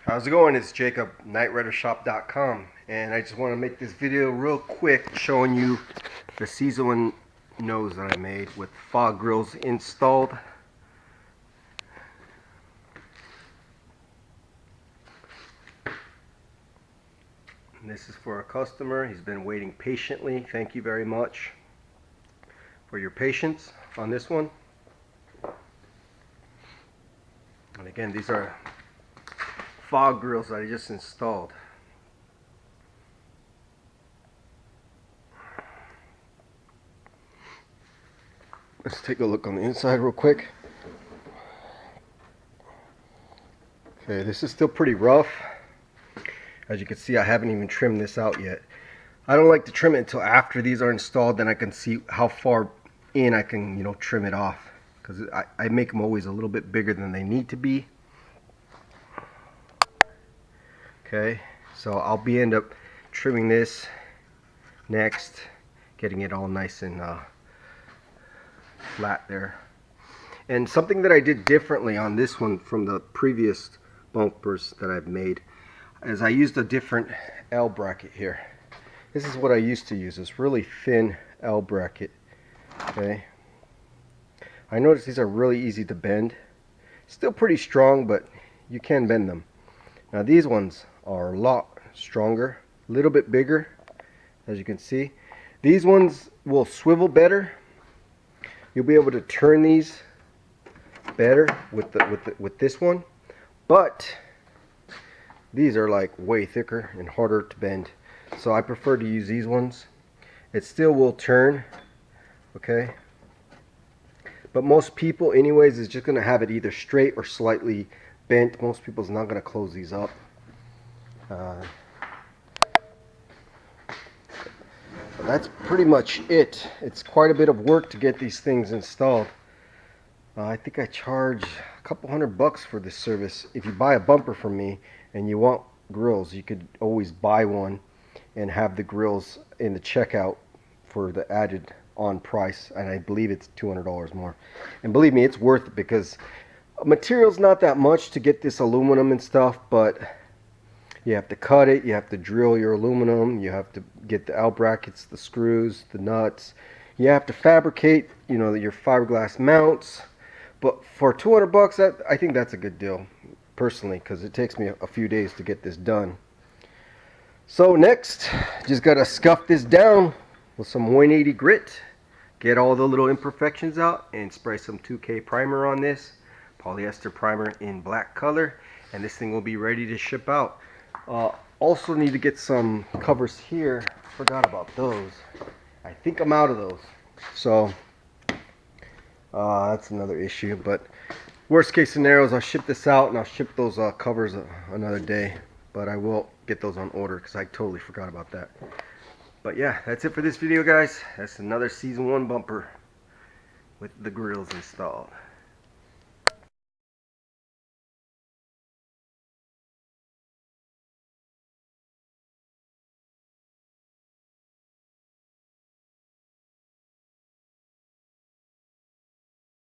How's it going? It's Jacob, NightRiderShop.com, and I just want to make this video real quick showing you the Season 1 nose that I made with fog grills installed. And this is for a customer. He's been waiting patiently. Thank you very much for your patience on this one. And again, these are fog grills that I just installed. Let's take a look on the inside real quick. Okay, this is still pretty rough. As you can see, I haven't even trimmed this out yet. I don't like to trim it until after these are installed, then I can see how far in I can, trim it off. Because I make them always a little bit bigger than they need to be. Okay, so I'll end up trimming this next, getting it all nice and flat there. And something that I did differently on this one from the previous bumpers that I've made is I used a different L bracket here. This is what I used to use, this really thin L bracket. Okay, I noticed these are really easy to bend. Still pretty strong, but you can bend them. Now these ones are a lot stronger, a little bit bigger, as you can see. These ones will swivel better. You'll be able to turn these better with this one, but these are like way thicker and harder to bend. So I prefer to use these ones. It still will turn, okay? But most people anyways is just gonna have it either straight or slightly bent. Most people's not gonna close these up. So that's pretty much it. It's quite a bit of work to get these things installed. I think I charge a couple $100 for this service. If you buy a bumper from me and you want grills, you could always buy one and have the grills in the checkout for the added on price, and I believe it's $200 more. And believe me, it's worth it because material's not that much to get this aluminum and stuff, but you have to cut it, you have to drill your aluminum, you have to get the L brackets, the screws, the nuts, you have to fabricate, your fiberglass mounts. But for $200, I think that's a good deal, personally, because it takes me a few days to get this done. So next, just gotta scuff this down with some 180 grit, get all the little imperfections out, and spray some 2K primer on this, polyester primer in black color, and this thing will be ready to ship out. Also need to get some covers here. Forgot about those. I think I'm out of those. So that's another issue, but worst case scenarios, I'll ship this out and I'll ship those covers another day, but I will get those on order because I totally forgot about that. But yeah, that's it for this video, guys. That's another Season 1 bumper with the grills installed.